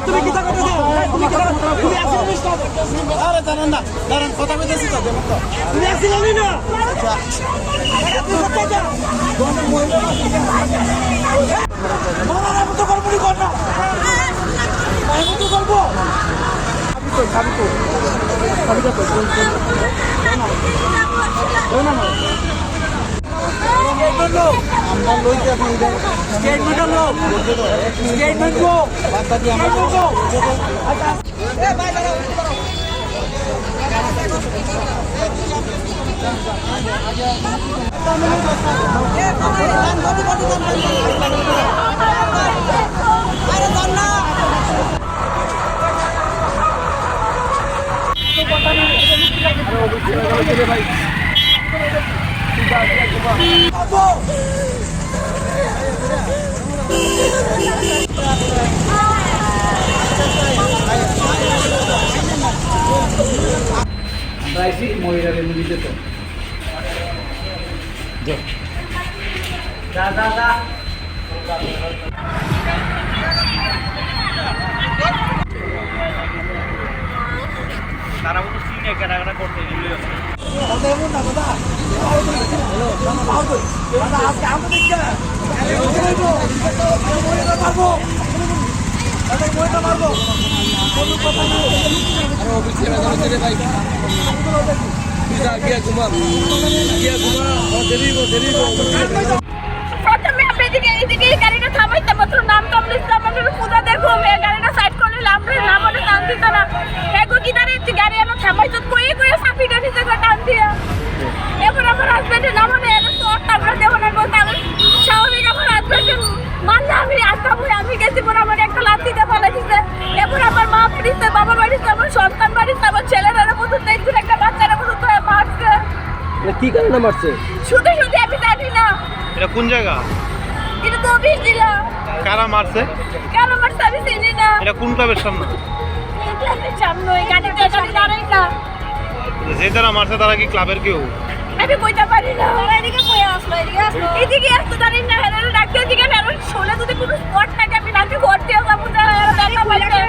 তুমি কি কথা দাঁড়ান না, দাঁড়ান, কথা বলতেছি তো। তুমি আসলে না মহিলাদের মিলিত তো তারা মতো সিনে কেনাকাটা করতে গেলে প্রথমে আমরা এদিকে গাড়িটা থামাইতে মাত্র নাম টাম লিখতাম, আমরা পূজা দেখো গাড়িটা সাইড করলে আমরা নাম ওটা টান দিত না। এগো কি দাঁড়িয়ে গাড়ি এনে থামাইতো কই কই সাফিটা নিতে টান দিয়া। এরপর আমার হাজবেন্ডের নাম হলে এর শর্ট আমরা দেবো না বলতে আমি স্বাভাবিক আমার হাজবেন্ডের মানলে আমি আসতাম, আমি গেছি পর আমার একটা লাঠিতে ফেলে দিতে। এরপর আমার মা বাড়িতে, বাবা বাড়িতে, আমার সন্তান বাড়িতে, আমার ছেলেরা মতো দেখুন একটা বাচ্চারা মতো মারছে। কি কারণে মারছে? শুধু শুধু আমি জানি না। এটা কোন জায়গা? এটা তো অফিস দিলা। কারা মারছে? কারা মারছে আমি চিনি না। এটা কোন ক্লাবের সামনে? এই ক্লাবের সামনে ওই গাড়িতে গাড়ি দাঁড়াই না। যে যারা মারছে তারা কি ক্লাবের কেউ? আমি কইতে পারি না। এদিকে কই আসলো, এদিকে আসলো। এদিকে আসতে দাঁড়াই না, হেরার ডাক্তার দিকে হেরার শোলে যদি কোনো স্পট থাকে আমি নাকি ভর্তি হয়ে যাবো না। দেখা পাইছে।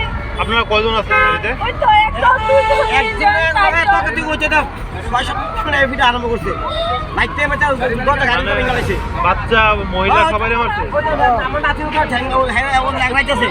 আপনারা কয়জন আছেন গাড়িতে? ওই তো একটা একজনের মানে তকতি হচ্ছে না, পয়সা শুনে ভিডিও আরম্ভ করছে। মাইতে মাইতে গত গাড়ি করে গেছে। বাচ্চা মহিলা সবাই মারছে? আমরা নাতি উঠা ঠ্যাং ও লাগাইতেছে।